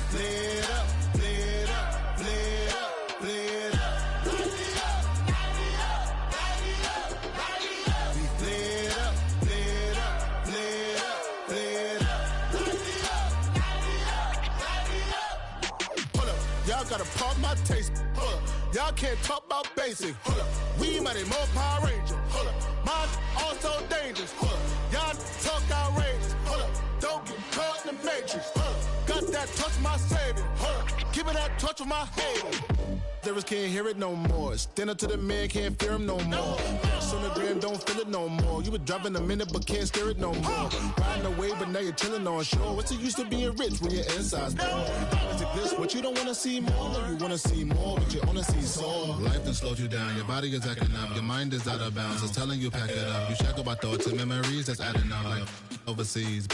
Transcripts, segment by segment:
flared up, flared up, flared up, flared up. We flared up, flared up, flared up, flared up. Hold up, y'all gotta pump my taste. Hold up, y'all can't talk about basic. Hold up, we mighty more Power Ranger. Hold up, mine also dangerous. Hold up, y'all talk outrageous. Hold up, don't get caught in the matrix. Hold up, got that touch of my savior. Hold up, give me that touch of my haters. Lyrics can't hear it no more. Stand up to the man, can't fear him no more. Sonogram don't feel it no more. You were driving a minute but can't steer it no more. Riding away but now you're chilling on shore. What's the use of being rich when your inside's poor? It's a glitch, what you don't wanna see more. You wanna see more, but you wanna see sore. Life done slowed you down, your body is acting up. Your mind is out of bounds, it's telling you pack it up. You shackle by thoughts and memories that's adding up. Like overseas,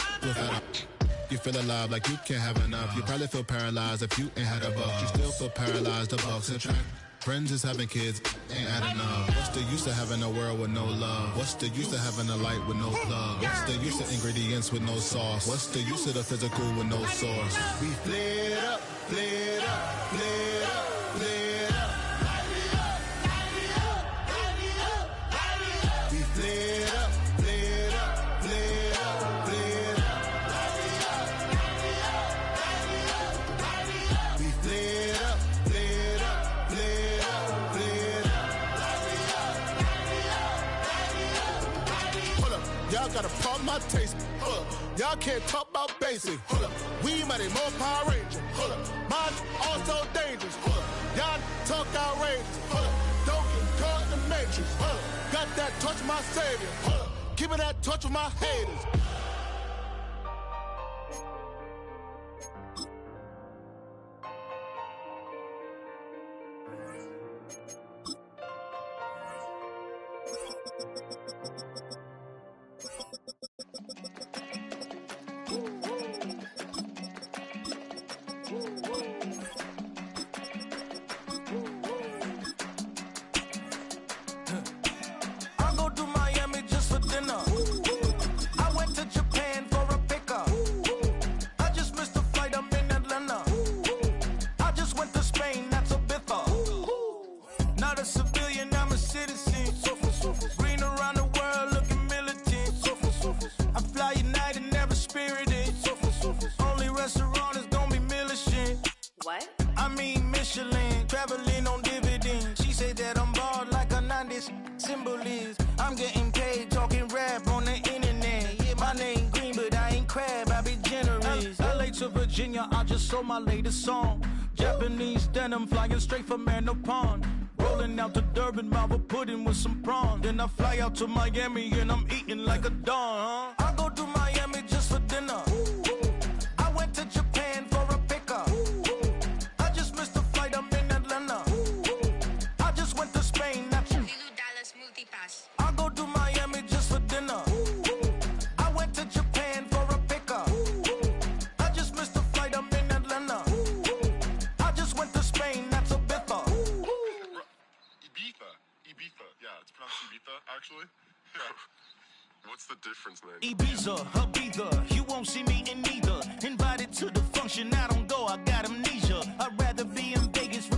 you feel alive like you can't have enough. You probably feel paralyzed if you ain't had a buck. You still feel paralyzed, the bucks and track. Friends is having kids, ain't adding up. What's the use of having a world with no love? What's the use of having a light with no plug? What's the use of ingredients with no sauce? What's the use of the physical with no source? We flared up, flared up, flared up, flared up. We flared up, flared up, flared up, flared up. We flared up, flared up, flared up, flared up. Hold up, y'all gotta pump my taste. Hold up, y'all can't talk about basic. Hold up, we mighty more Power Ranger. Hold up, mine also dangerous. Hold up, y'all talk outrageous. Hold up, don't get caught in the matrix. Hold up, got that touch of my savior. Hold up, give me that touch of my haters. I go to Miami just for dinner. I went to Japan for a pickup. I just missed a flight, I'm in Atlanta. I just went to Spain, that's a bither. Not a civilian, I'm a citizen. Green around the world, looking militant. I fly United, never spirited. Only restaurant is gonna be militant. What? I mean Michelin, traveling on dividends. She said that I'm bald like a 90s symbol is. I'm getting paid talking rap on the internet. Yeah, my name green, but I ain't crab, I be generous. LA to Virginia, I just sold my latest song. Japanese denim flying straight from Pond. Rolling out to Durban, mouth a pudding with some prawn. Then I fly out to Miami and I'm eating like a don. I go to Miami just for dinner. I went to Japan for a pickup. I just missed a flight, I'm in Atlanta. I just went to Spain, that's I go to Miami just for dinner. I went to Japan for a pickup. I just missed a flight, I'm in Atlanta. I just went to Spain, that's a bither. Ibiza. Yeah, it's pronounced Ibiza, actually. Yeah. What's the difference, man? Ibiza, Ibiza, you won't see me in neither. Invited to the function, I don't go, I got amnesia. I'd rather be in Vegas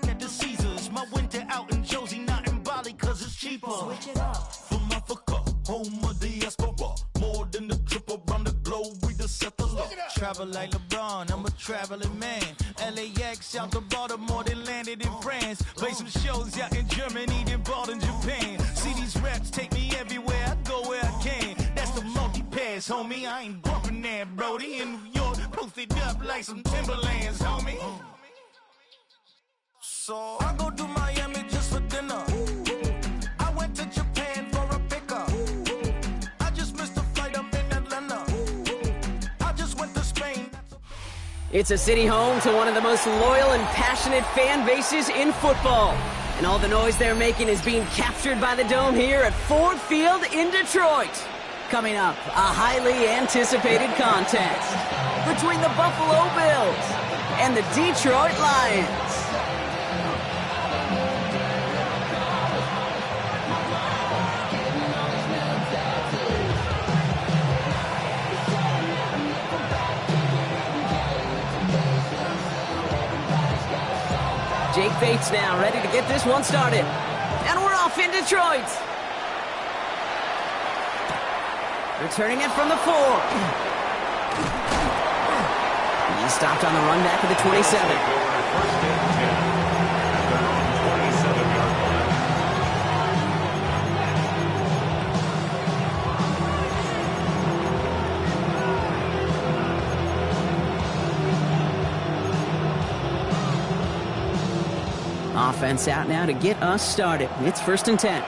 at the Caesars. My winter out in Josie, not in Bali, cause it's cheaper. Switch it up. From Africa, home of diaspora. More than the trip around the globe, we the settler. Travel like LeBron, I'm a traveling man. LAX out to Baltimore, then landed in France. Play some shows out in Germany, then bought in Japan. See these raps take me everywhere, I go where I can. That's the multi-pass, homie, I ain't bumping that, Brody. In New York, posted up like some Timberlands, homie. So I go to Miami just for dinner. I went to Japan for a pickup. I just missed a flight, I'm in Atlanta. I just went to Spain. It's a city home to one of the most loyal and passionate fan bases in football. And all the noise they're making is being captured by the Dome here at Ford Field in Detroit. Coming up, a highly anticipated contest between the Buffalo Bills and the Detroit Lions. fates now, ready to get this one started. And we're off in Detroit. Returning it from the 4. He stopped on the run back of the 27. Offense out now to get us started. It's 1st and 10.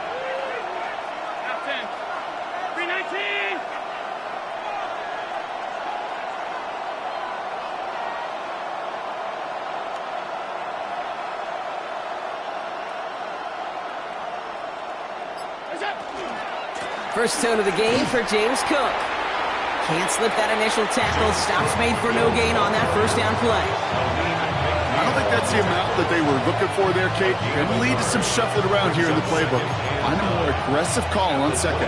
First tone of the game for James Cook. Can't slip that initial tackle. Stops made for no gain on that first down play. I don't think that's the amount that they were looking for there, Kate. Going to lead to some shuffling around here in the playbook. Find a more aggressive call on second.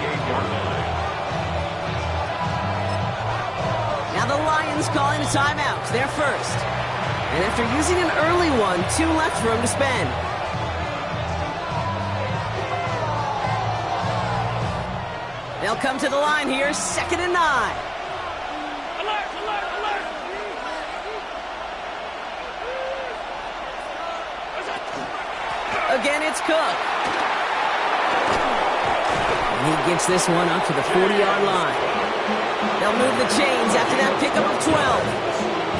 Now the Lions calling a timeout. They're first. And after using an early one, 2 left for him to spend. They'll come to the line here, 2nd and 9. Alert, alert, alert. Again, it's Cook. And he gets this one up to the 40-yard line. They'll move the chains after that pickup of 12.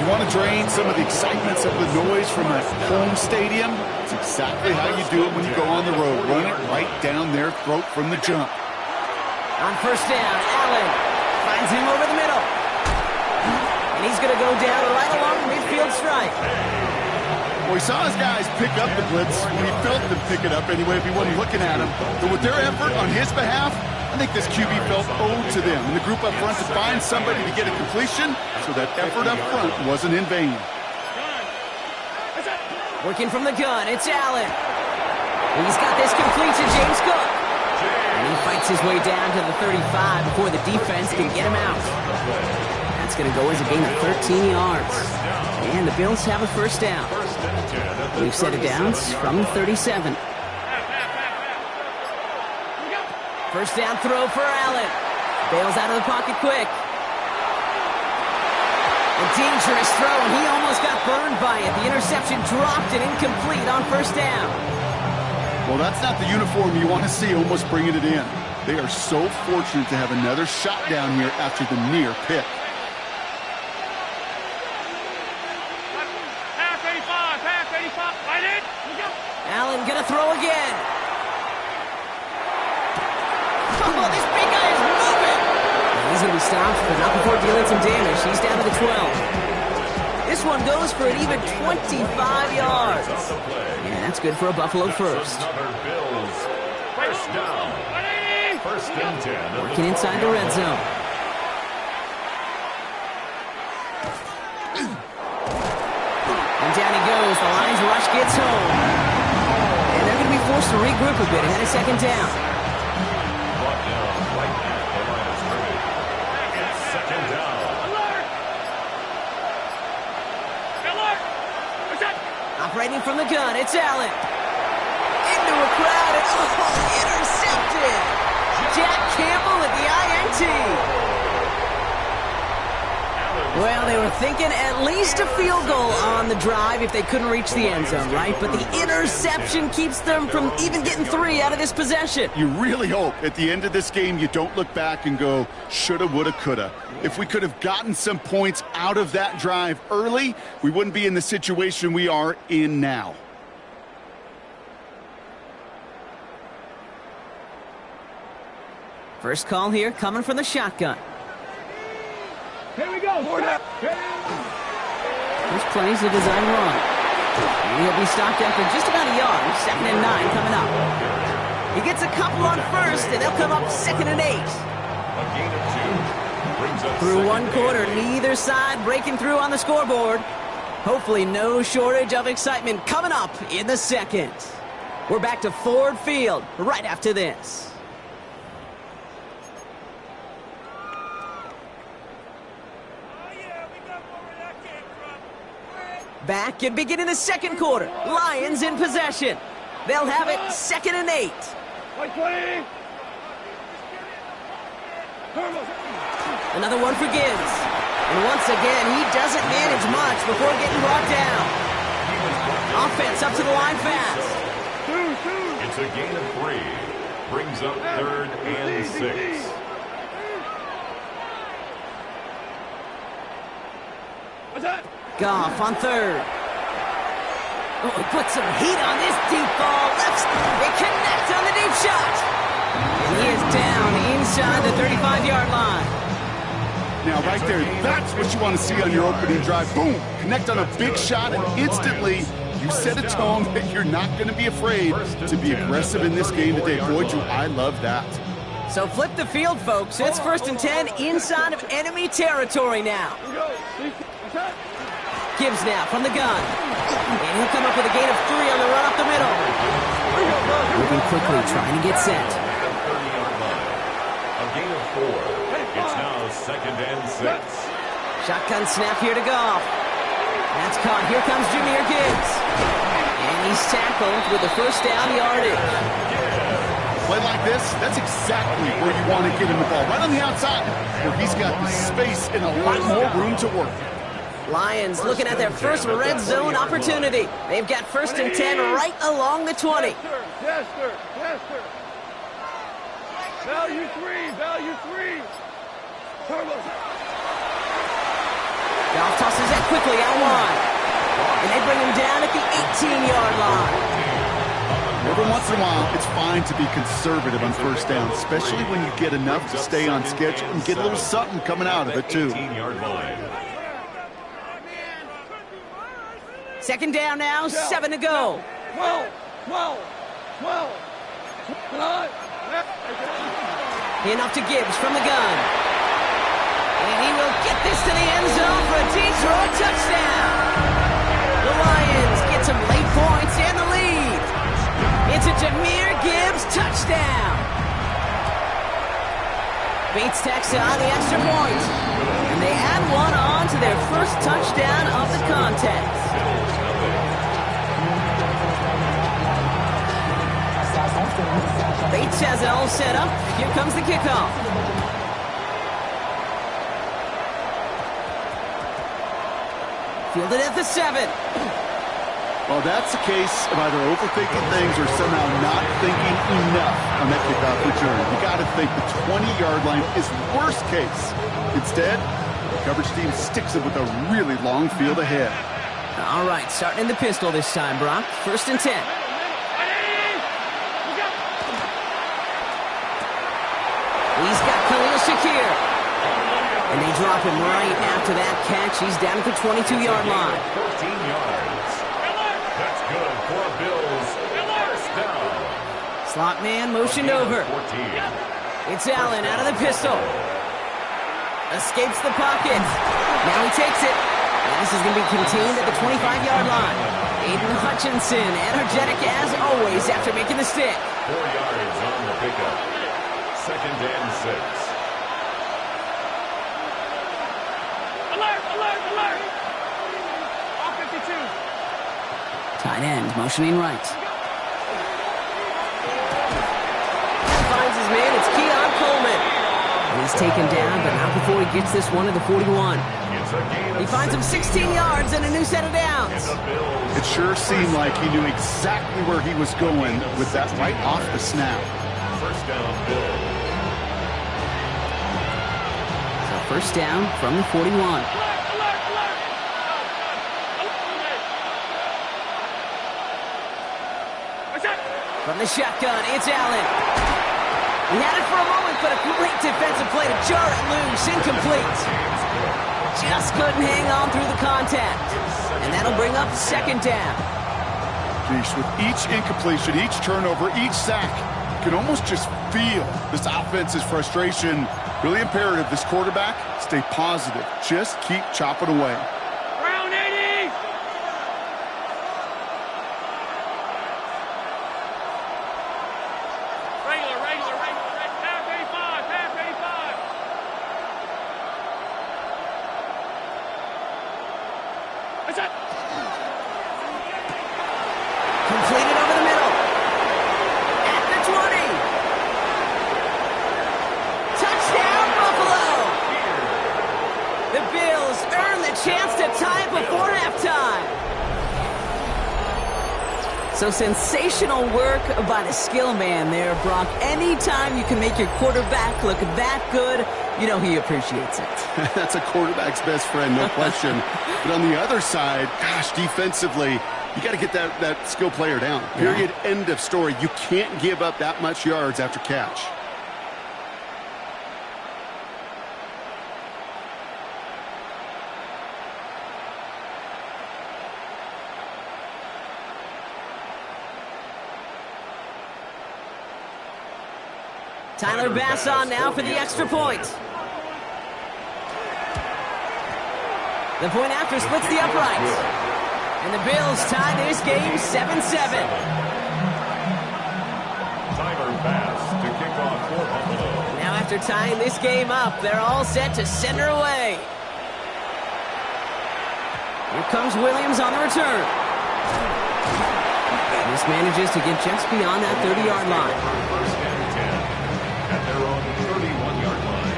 You want to drain some of the excitements of the noise from a home stadium? It's exactly how you do it when you go on the road. Run it right down their throat from the jump. On first down, Allen finds him over the middle. And he's going to go down right along the midfield stripe. Well, he saw his guys pick up the blitz when he felt them pick it up anyway if he wasn't looking at him. But with their effort on his behalf, I think this QB felt owed to them and the group up front to find somebody to get a completion, so that effort up front wasn't in vain. Working from the gun, it's Allen. He's got this complete to James Cook. And he fights his way down to the 35 before the defense can get him out. That's going to go as a gain of 13 yards. And the Bills have a first down. We've set it down from the 37. First down throw for Allen. Bails out of the pocket quick. A dangerous throw, and he almost got burned by it. The interception dropped and incomplete on first down. Well, that's not the uniform you want to see almost bringing it in. They are so fortunate to have another shot down here after the near pick. Allen gonna throw again. Oh, this big guy is moving. And he's gonna be stopped, but not before dealing some damage. He's down to the 12. This one goes for an even 25 yards. Yeah, that's good for a Buffalo first. First down. 1st and 10. Working inside the red zone. And down he goes. The Lions rush gets home. And they're going to be forced to regroup a bit ahead of 2nd down. Brought down right at the line of scrimmage. It's 2nd down. Alert! Alert! What's that? Operating from the gun, it's Allen. Into a crowd, and intercepted! Jack Campbell at the INT. Well, they were thinking at least a field goal on the drive if they couldn't reach the end zone, right? But the interception keeps them from even getting 3 out of this possession. You really hope at the end of this game you don't look back and go, shoulda, woulda, coulda. If we could have gotten some points out of that drive early, we wouldn't be in the situation we are in now. First call here coming from the shotgun. Here we go. First plays the design run. He'll be stopped after just about a yard. 2nd and 9 coming up. He gets a couple on first, and they'll come up 2nd and 8. A gain of 2. Brings up Through one quarter, neither side breaking through on the scoreboard. Hopefully no shortage of excitement coming up in the second. We're back to Ford Field right after this. Back and beginning the second quarter. Lions in possession. They'll have it 2nd and 8. Another one for Gibbs. And once again, he doesn't manage much before getting brought down. Offense up to the line fast. It's a gain of 3. Brings up 3rd and 6. Goff on 3rd. Oh, he put some heat on this deep ball. It connects on the deep shot. And he is down inside the 35-yard line. Now, right there, that's what you want to see on your opening drive. Boom! Connect on a big shot, and instantly you set a tone that you're not going to be afraid to be aggressive in this game today. Boy, do I love that. So flip the field, folks. It's 1st and 10 inside of enemy territory now. Gibbs now from the gun. And he'll come up with a gain of 3 on the run up the middle. Moving quickly, trying to get set. A gain of 4. It's now 2nd and 6. Shotgun snap here to Goff. That's caught. Here comes Jahmyr Gibbs. And he's tackled with the 1st down yardage. Play like this, that's exactly where you want to get him the ball. Right on the outside, where he's got the space and a lot more room to work. Lions looking at their first red zone opportunity. They've got 1st and 10 right along the 20. Yes, sir. Value 3. Goff tosses that quickly out wide. And they bring him down at the 18-yard line. Every once in a while, it's fine to be conservative on 1st down, especially when you get enough to stay on schedule and get a little something coming out of it, too. 18-yard line. 2nd down now, 7 to go. Enough to Gibbs from the gun. And he will get this to the end zone for a Detroit touchdown. The Lions get some late points and the lead. It's a Jahmyr Gibbs touchdown. Bates tacks on the extra point. And they add one on to their first touchdown of the contest. Bates has it all set up. Here comes the kickoff. Fielded at the 7. Well, that's a case of either overthinking things or somehow not thinking enough on that kickoff return. You got to think the 20-yard line is worst case. Instead, the coverage team sticks it with a really long field ahead. All right, starting in the pistol this time, Brock. 1st and 10. He's got Khalil Shakir. And they drop him right after that catch. He's down at the 22-yard line. 14 yards. That's good for a Bills 1st down. Slot man motioned over. 14. It's Allen out of the pistol. Escapes the pocket. Now he takes it. And this is going to be contained at the 25-yard line. Aiden Hutchinson, energetic as always after making the stick. 4 yards on the pickup. 2nd and 6. Alert! All 52. Tight end motioning right. Finds his man. It's Keon Coleman. And he's taken down, but not before he gets this one to the 41. He finds him 16 yards and a new set of downs. It sure seemed like he knew exactly where he was going with that right off the snap. 1st down, Bills. 1st down from the 41. From the shotgun, it's Allen. He had it for a moment, but a great defensive play to jar it loose. Incomplete. Just couldn't hang on through the contact. And that'll bring up 2nd down. Geesh, with each incompletion, each turnover, each sack, you can almost just feel this offense's frustration. Really imperative, this quarterback, stay positive. Just keep chopping away. Round 80! Regular. Half 85. What's that? before halftime. So sensational work by the skill man there, Brock. Anytime you can make your quarterback look that good, you know he appreciates it. That's a quarterback's best friend, no question. But on the other side, gosh, defensively, you got to get that skill player down. Period, end of story. You can't give up that much yards after catch. Tyler Bass on now for the extra point. The point after splits the uprights. And the Bills tie this game 7-7. Tyler Bass to kick off for Buffalo. Now after tying this game up, they're all set to send her away. Here comes Williams on the return. This manages to get just beyond that 30-yard line. First and 10 at their own 31-yard line.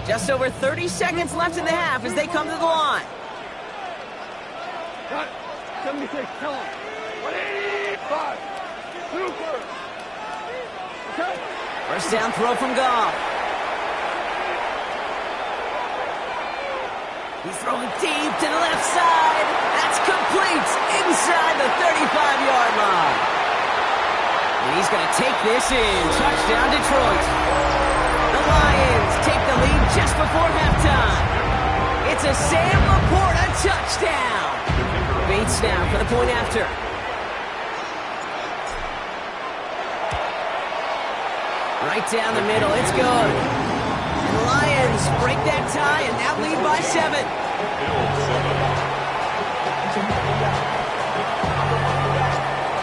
Just over 30 seconds left in the half as they come to the line. Got it. 76, tell him. 185. Super. Okay. First down throw from Goff. He's throwing deep to the left side. That's complete inside the 35-yard line. And he's going to take this in. Touchdown, Detroit. The Lions take the lead just before halftime. It's a Sam Laporta touchdown. Bates now for the point after. Right down the middle. It's good. And the Lions break that tie and now lead by 7.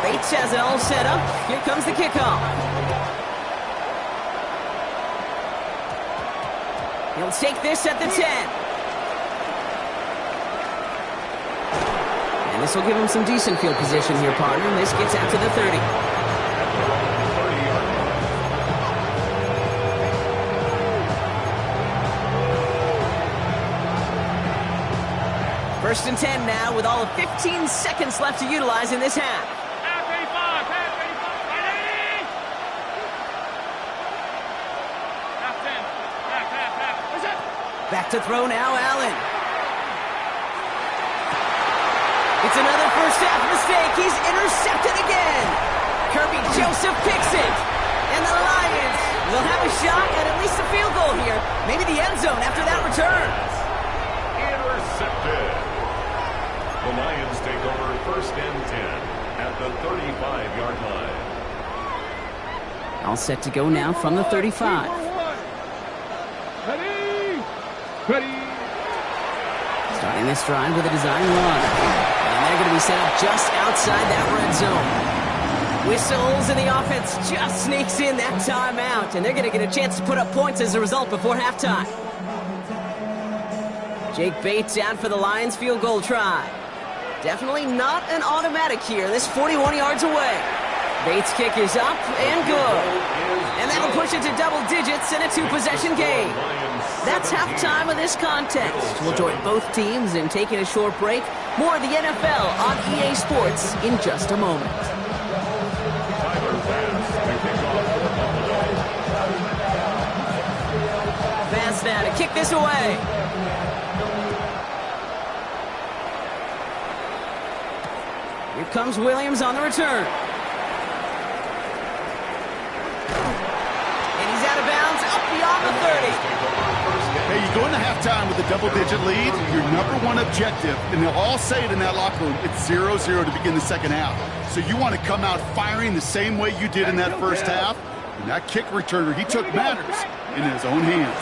Bates has it all set up. Here comes the kickoff. He'll take this at the 10. And this will give him some decent field position here, partner. This gets out to the 30. First and 10 now with all of 15 seconds left to utilize in this half. Half 85, half 85, ready? Half 10, half. What's that? Back to throw now, Allen. It's another first half mistake. He's intercepted again. Kirby Joseph picks it. And the Lions will have a shot at least a field goal here. Maybe the end zone after that return. Intercepted. The Lions take over first and 10 at the 35-yard line. All set to go now from the 35. Ready? Ready? Starting this drive with a design run. And they're going to be set up just outside that red zone. Whistles and the offense just sneaks in that timeout. And they're going to get a chance to put up points as a result before halftime. Jake Bates out for the Lions field goal try. Definitely not an automatic here. This 41 yards away. Bates' kick is up and good. And that'll push it to double digits in a 2-possession game. That's halftime of this contest. We'll join both teams in taking a short break. More of the NFL on EA Sports in just a moment. Bass now to kick this away. Here comes Williams on the return. And he's out of bounds, up beyond the 30. Hey, you go into halftime with a double-digit lead, your number one objective, and they'll all say it in that locker room, it's 0-0 to begin the second half. So you want to come out firing the same way you did in that first half. And that kick returner, he took matters in his own hands.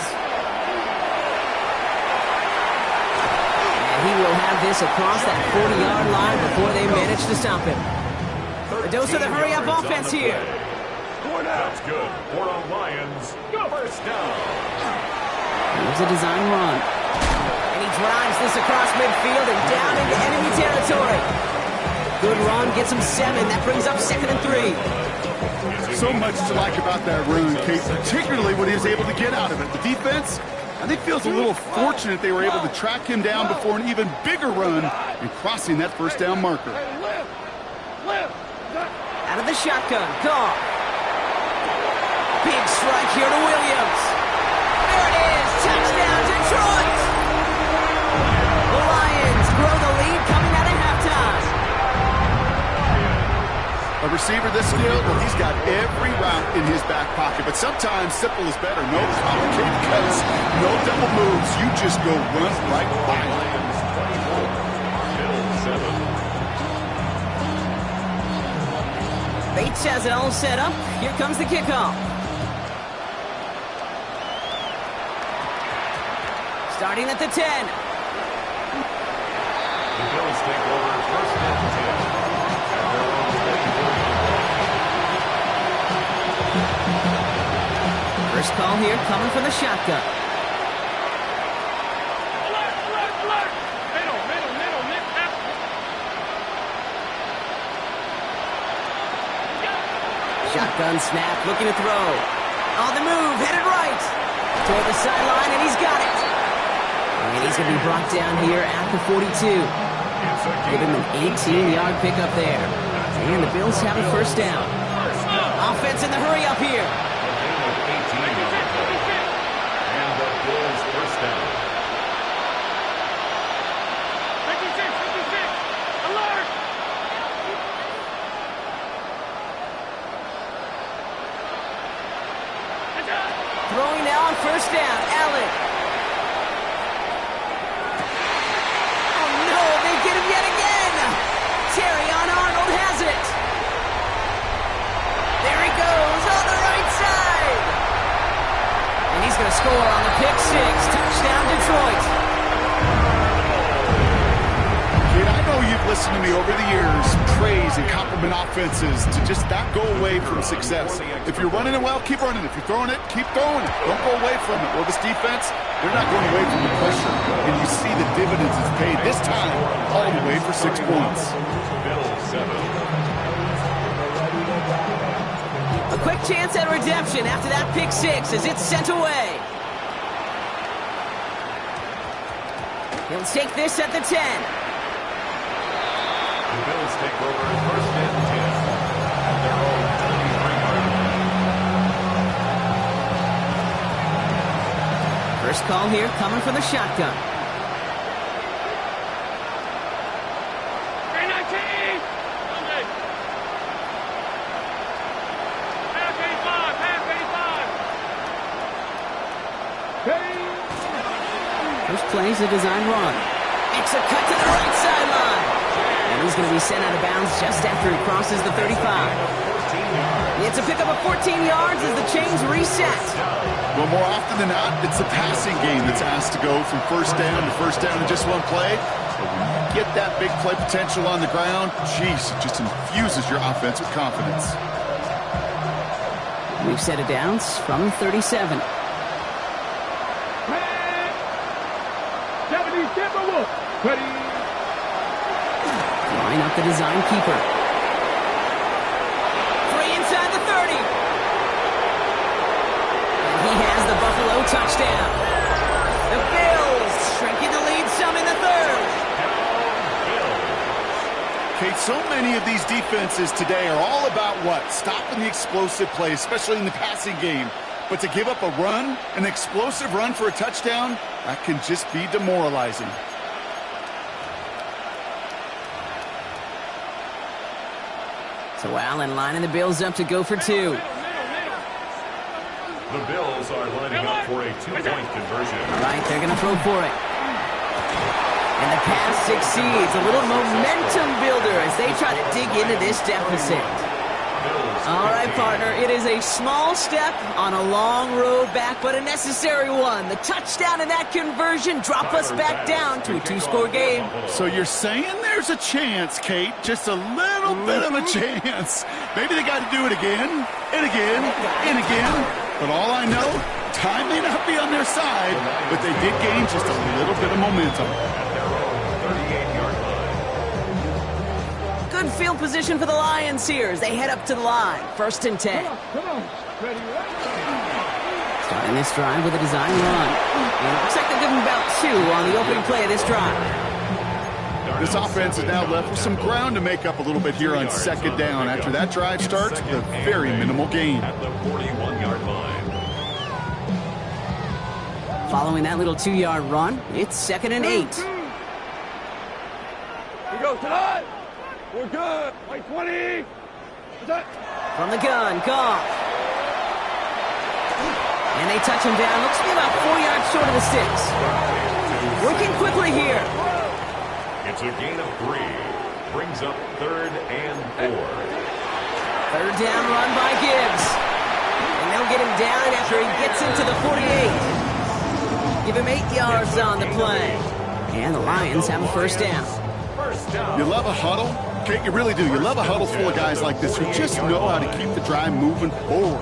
He will have this across that 40-yard line before they manage to stop him. A dose of the hurry-up offense here. That's good for the Lions. First down. Here's a design run. And he drives this across midfield and down into enemy territory. Good run, gets him 7. That brings up 2nd and 3. So much to like about that run, Kate, particularly what he was able to get out of it. The defense, I think, feels a little fortunate they were able to track him down before an even bigger run and crossing that first down marker. Out of the shotgun, Goff. Big strike here to Williams. There it is, touchdown Detroit! The Lions grow the lead coming out of halftime. A receiver this skilled, well, he's got every route in his back pocket, but sometimes simple is better. No complicated cuts, no double moves. You just go run right by him. Bates has it all set up. Here comes the kickoff. Starting at the 10. The Bills take over first and 10. First call here coming from the shotgun. Alert, alert, alert! Middle, mid pass. Shotgun snap, looking to throw. On the move, headed right. Toward the sideline, and he's got it. And he's going to be brought down here at the 42. Give him an 18-yard pickup there. And the Bills have a first down. Offense in the hurry up here. And the Bills first down. 56, alert! Throwing now on first down, Allen. Oh no, they get him yet again. Terry on Arnold has it. There he goes on the right side. And he's going to score on the pick six. Touchdown Detroit. Kid, I know you've listened to me over the years praise and compliment offenses to just not go away from success. If you're running it well, keep running it. If you're throwing it, keep throwing it. Don't go away from it. Well, this defense, they're not going away from the pressure. And you see the dividends it's paid this time all the way for 6 points. Bills 7. A quick chance at redemption after that pick six as it's sent away. He'll take this at the 10. The Bills take over first and 10. At their own 23-yard line. First call here coming from the shotgun. First play's a design run. Makes a cut to the right sideline. And he's going to be sent out of bounds just after he crosses the 35. It's a pickup of 14 yards as the chains reset. Well, more often than not, it's the passing game that's asked to go from first down in just one play. But when you get that big play potential on the ground, geez, it just infuses your offense with confidence. We've set it down from 37. Line up the design keeper. 3 inside the 30. And he has the Buffalo touchdown. The Bills shrinking the lead some in the third. Kate, so many of these defenses today are all about what? Stopping the explosive play, especially in the passing game. But to give up a run, an explosive run for a touchdown, that can just be demoralizing. So Allen lining the Bills up to go for two. The Bills are lining up for a 2-point conversion. All right, they're going to throw for it. And the pass succeeds. A little momentum builder as they try to dig into this deficit. All right, partner, it is a small step on a long road back, but a necessary one. The touchdown and that conversion drop us back down to a 2-score game. So you're saying there's a chance, Kate, just a little bit of a chance. Maybe they got to do it again, and again, and again. But all I know, time may not be on their side, but they did gain just a little bit of momentum. good field position for the Lions here as they head up to the line. 1st and 10. Come on. Ready, Starting this drive with a design run. And it looks like they'll give them about 2 on the opening play of this drive. This offense is now left with some ground to make up a little bit here on 2nd down. After that drive starts, a very minimal gain. At the 41-yard line. Following that little 2-yard run, it's 2nd and 8. We go tonight. We're good. Like 20. What's that? From the gun, Goff. And they touch him down. Looks to be about 4 yards short of the sticks. Working quickly here. It's a gain of 3. Brings up 3rd and 4. 3rd down run by Gibbs. And they'll get him down after he gets into the 48. Give him 8 yards on the play. And the Lions have a 1st down. You love a huddle? Okay, you really do. You love a huddle full of guys like this who just know how to keep the drive moving forward.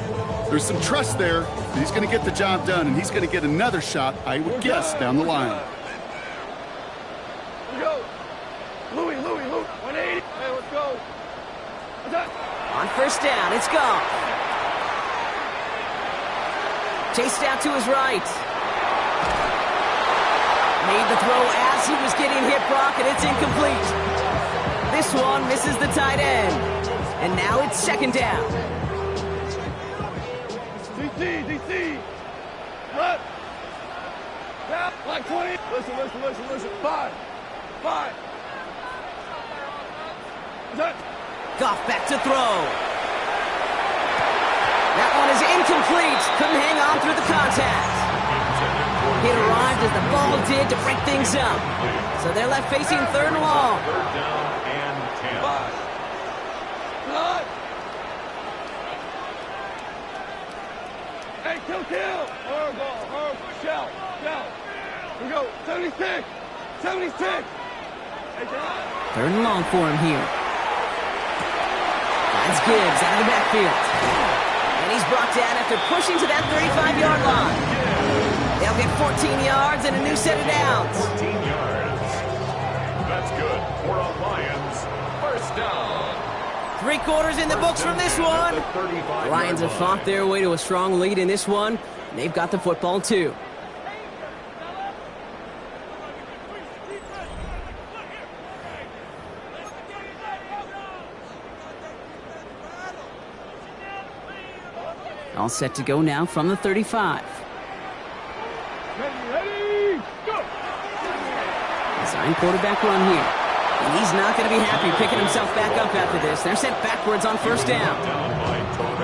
There's some trust there that he's going to get the job done, and he's going to get another shot, I would guess, down the line. We go. Louis. 180. Hey, let's go. What's that? On 1st down, it's Goff. Chased out to his right. Made the throw as he was getting hit, Brock, and it's incomplete. This one misses the tight end. And now it's 2nd down. DC. Left. Down. Like 20. Listen. 5. What's that? Goff back to throw. That one is incomplete. Couldn't hang on through the contact. It arrived as the ball did to break things up. So they're left facing 3rd and long. 3rd down and 10. 5. Nine. Hey, kill. Horrible. Shout. We go. 76. Hey, John. 3rd and long for him here. Finds Gibbs out of the backfield. And he's brought down after pushing to that 35-yard line. They'll get 14 yards and a new set of downs. 14 yards. That's good for the Lions. 1st down. 3 quarters in the books from this one. The Lions have fought their way to a strong lead in this one. And they've got the football, too. All set to go now from the 35. Ready, go! Design quarterback run here. And he's not going to be happy picking himself back up after this. They're sent backwards on 1st down.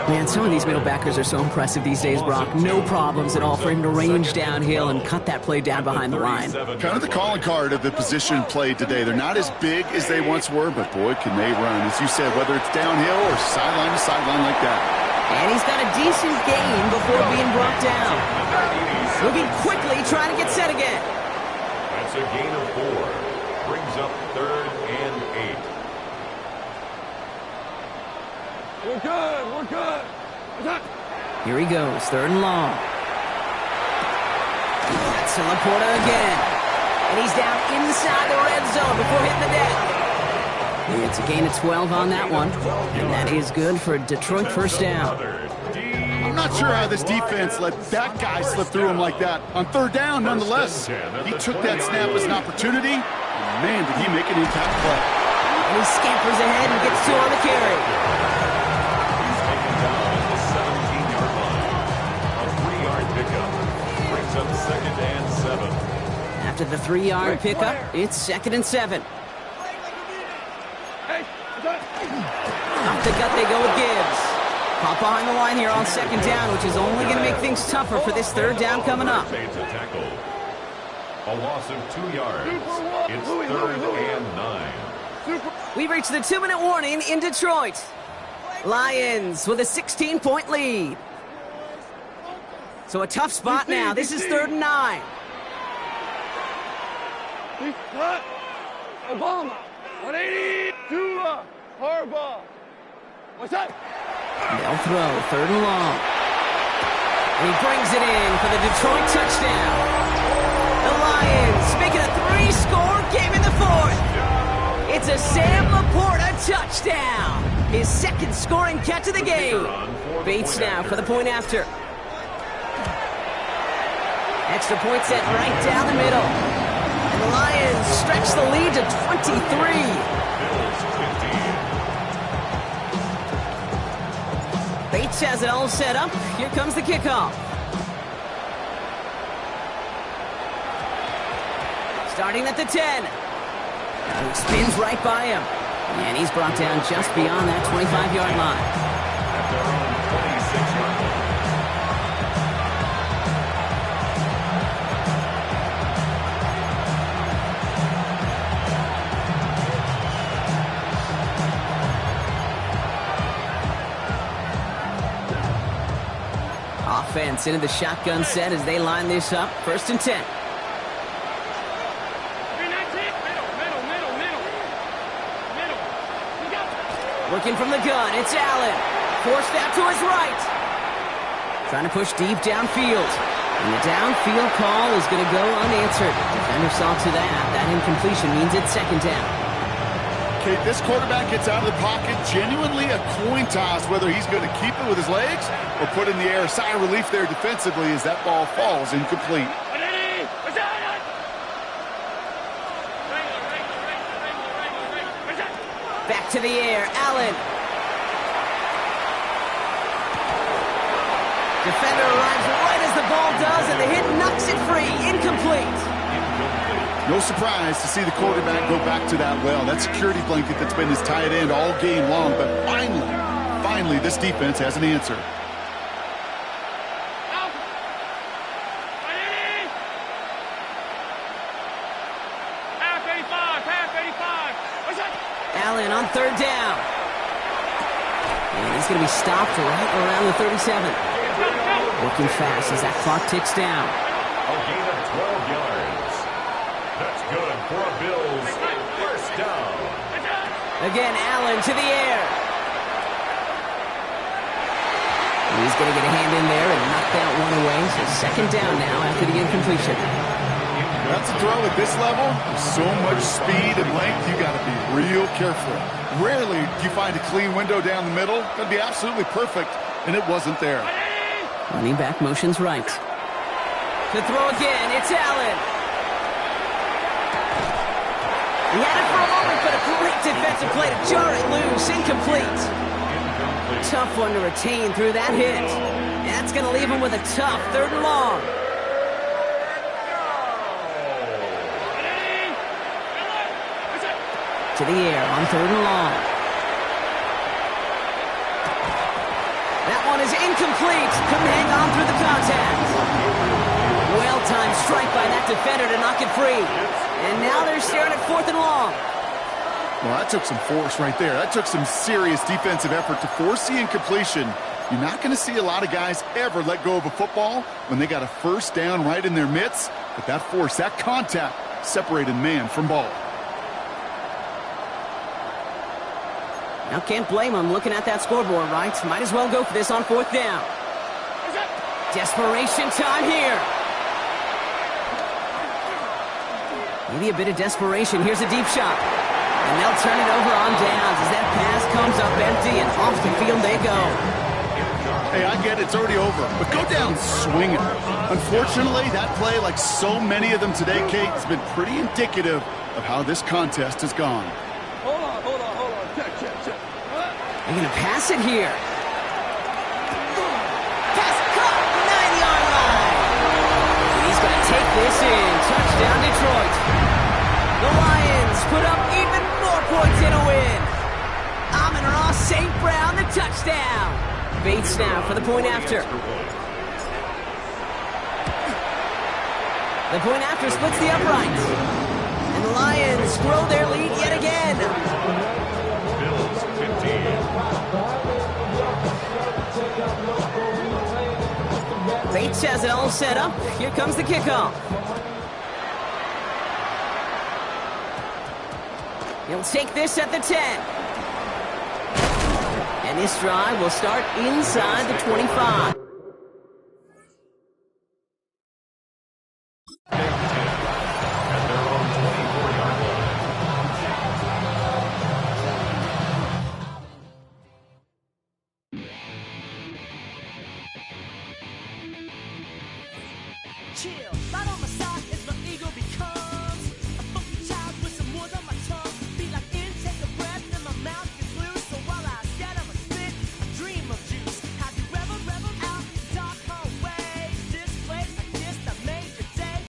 Man, some of these middle backers are so impressive these days, Brock. No problems at all for him to range downhill and cut that play down behind the line. Kind of the calling card of the position played today. They're not as big as they once were, but boy, can they run. As you said, whether it's downhill or sideline to sideline like that. And he's got a decent gain before being brought down. Moving quickly, trying to get set again. That's a gain of 4. Brings up 3rd and 8. We're good. What's that? Here he goes, 3rd and long. That's to Laporta again. And he's down inside the red zone before hitting the deck. It's a gain of 12 on that one. And that is good for Detroit 1st down. I'm not sure how this defense let that guy slip through him like that. On 3rd down, nonetheless. He took that snap as an opportunity. And man, did he make an impact play. And he scampers ahead and gets 2 on the carry. He's taken down at the 17-yard line. A 3-yard pickup. Brings up 2nd and 7. After the 3-yard pickup, it's 2nd and 7. Off the gut they go with Gibbs. Pop behind the line here on 2nd down, which is only going to make things tougher for this 3rd down coming up. A loss of 2 yards. It's 3rd and 9. We've reached the 2-minute warning in Detroit. Lions with a 16-point lead. So a tough spot now. This is 3rd and 9. Obama. 180. Harbaugh. What's that? They'll throw 3rd and long. And he brings it in for the Detroit touchdown. The Lions making a 3-score game in the 4th. It's a Sam Laporta touchdown. His second scoring catch of the game. Bates now for the point after. Extra point set right down the middle. And the Lions stretch the lead to 23. Bates has it all set up. Here comes the kickoff. Starting at the 10. He spins right by him. And he's brought down just beyond that 25-yard line. At their own 26-yard line. Offense into the shotgun set as they line this up. 1st and 10. Looking from the gun, it's Allen. Forced out to his right. Trying to push deep downfield. And the downfield call is going to go unanswered. Defender saw to that. That incompletion means it's 2nd down. Okay, this quarterback gets out of the pocket. Genuinely a coin toss whether he's going to keep it with his legs or put in the air. Sigh of relief there defensively as that ball falls incomplete. Back to the air, Allen. Defender arrives right as the ball does, and the hit knocks it free. Incomplete. No surprise to see the quarterback go back to that well. That security blanket that's been his tight end all game long, but finally, this defense has an answer. Allen on 3rd down. And he's going to be stopped right around the 37. Working fast as that clock ticks down. A gain of 12 yards. That's good for a Bills 1st down. Again, Allen to the air. He's going to get a hand in there and knock that one away. So 2nd down now after the incompletion. That's a throw at this level. With so much speed and length, you got to be real careful. Rarely do you find a clean window down the middle. That'd be absolutely perfect, and it wasn't there. Running back motions right. To throw again, it's Allen. He had it for a moment, but a great defensive play to jar it loose. Incomplete. Tough one to retain through that hit. That's going to leave him with a tough 3rd and long. To the air on 3rd and long. That one is incomplete. Couldn't hang on through the contact. Well-timed strike by that defender to knock it free. And now they're staring at 4th and long. Well, that took some force right there. That took some serious defensive effort to force the incompletion. You're not going to see a lot of guys ever let go of a football when they got a 1st down right in their midst. But that force, that contact, separated man from ball. Now can't blame him looking at that scoreboard, right? Might as well go for this on 4th down. Desperation time here. Maybe a bit of desperation. Here's a deep shot. And they'll turn it over on downs as that pass comes up empty and off the field they go. Hey, I get it, it's already over, but go down swinging. Unfortunately, that play, like so many of them today, Kate, has been pretty indicative of how this contest has gone. Hold on. Check. They're going to pass it here. Pass caught, 9-yard line. And he's going to take this in. Touchdown, Detroit. The Lions put up even more points in a win. Amon-Ra St. Brown, the touchdown. Bates now for the point after. The point after splits the uprights. And the Lions grow their lead yet again. Bills 15. Bates has it all set up. Here comes the kickoff. He'll take this at the 10. And this drive will start inside the 25.